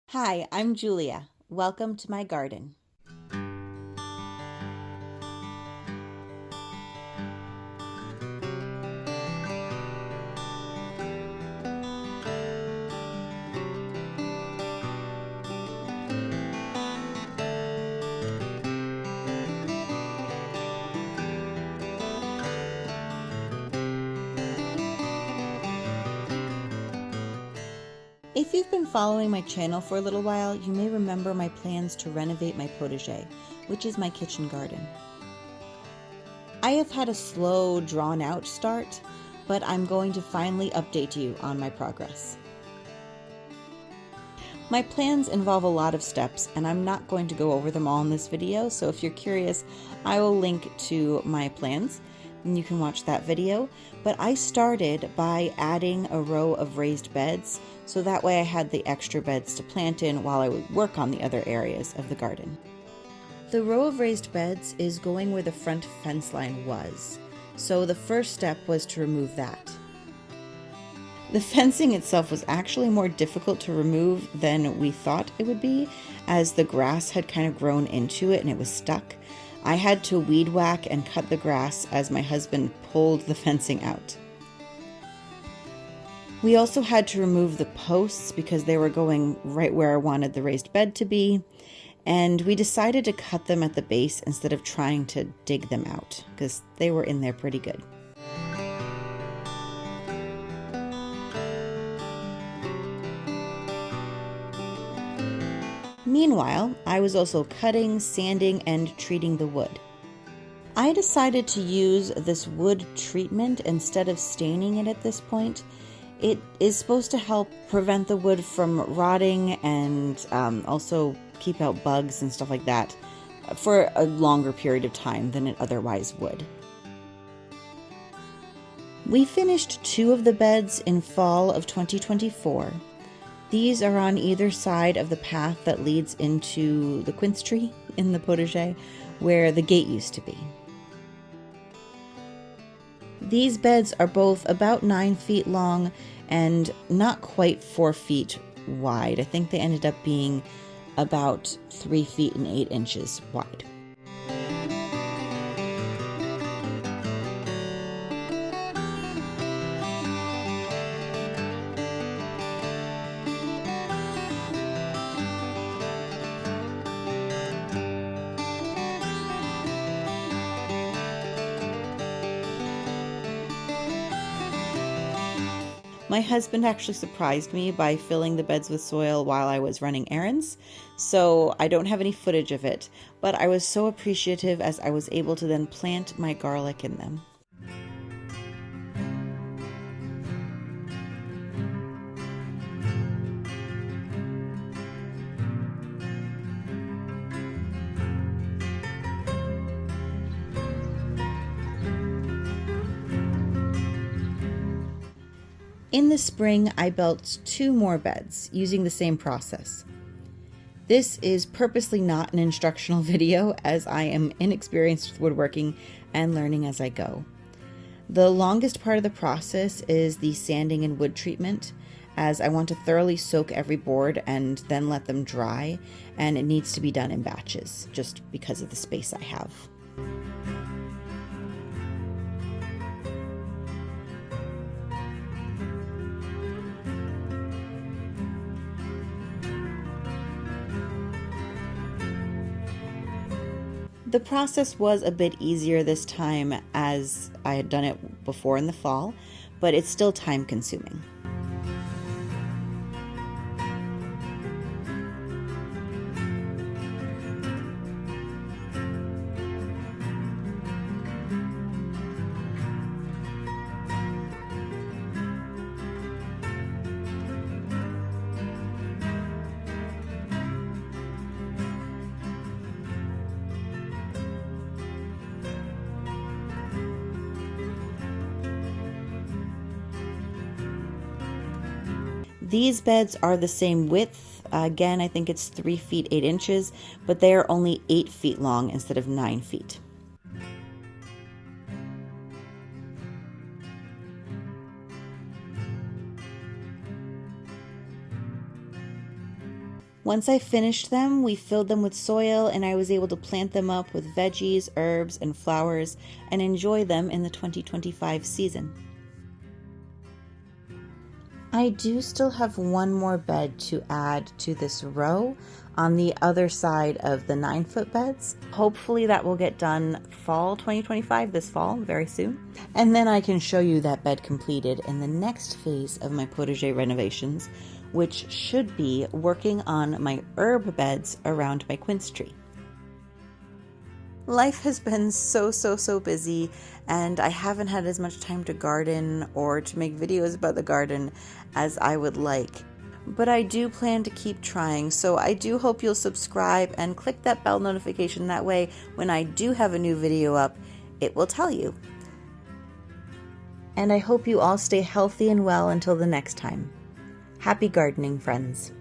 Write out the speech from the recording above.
Hi, I'm Julia. Welcome to my garden. If you've been following my channel for a little while, you may remember my plans to renovate my potager, which is my kitchen garden. I have had a slow, drawn-out start, but I'm going to finally update you on my progress. My plans involve a lot of steps, and I'm not going to go over them all in this video, so if you're curious, I will link to my plans, and you can watch that video. But I started by adding a row of raised beds, so that way I had the extra beds to plant in while I would work on the other areas of the garden. The row of raised beds is going where the front fence line was, so the first step was to remove that. The fencing itself was actually more difficult to remove than we thought it would be, as the grass had kind of grown into it and it was stuck. I had to weed whack and cut the grass as my husband pulled the fencing out. We also had to remove the posts because they were going right where I wanted the raised bed to be, and we decided to cut them at the base instead of trying to dig them out because they were in there pretty good. Meanwhile, I was also cutting, sanding, and treating the wood. I decided to use this wood treatment instead of staining it at this point. It is supposed to help prevent the wood from rotting and also keep out bugs and stuff like that for a longer period of time than it otherwise would. We finished 2 of the beds in fall of 2024. These are on either side of the path that leads into the quince tree in the potager, where the gate used to be. These beds are both about 9 feet long and not quite 4 feet wide. I think they ended up being about 3 feet and 8 inches wide. My husband actually surprised me by filling the beds with soil while I was running errands, so I don't have any footage of it, but I was so appreciative as I was able to then plant my garlic in them. In the spring, I built 2 more beds using the same process. This is purposely not an instructional video, as I am inexperienced with woodworking and learning as I go. The longest part of the process is the sanding and wood treatment, as I want to thoroughly soak every board and then let them dry, and it needs to be done in batches just because of the space I have. The process was a bit easier this time as I had done it before in the fall, but it's still time consuming. These beds are the same width. Again, I think it's 3 feet 8 inches, but they are only 8 feet long instead of 9 feet. Once I finished them, we filled them with soil and I was able to plant them up with veggies, herbs, and flowers and enjoy them in the 2025 season. I do still have one more bed to add to this row on the other side of the 9-foot beds. Hopefully that will get done fall 2025, this fall, very soon. And then I can show you that bed completed in the next phase of my potager renovations, which should be working on my herb beds around my quince tree. Life has been so busy, and I haven't had as much time to garden or to make videos about the garden as I would like. But I do plan to keep trying, so I do hope you'll subscribe and click that bell notification. That way, when I do have a new video up, it will tell you. And I hope you all stay healthy and well until the next time. Happy gardening, friends.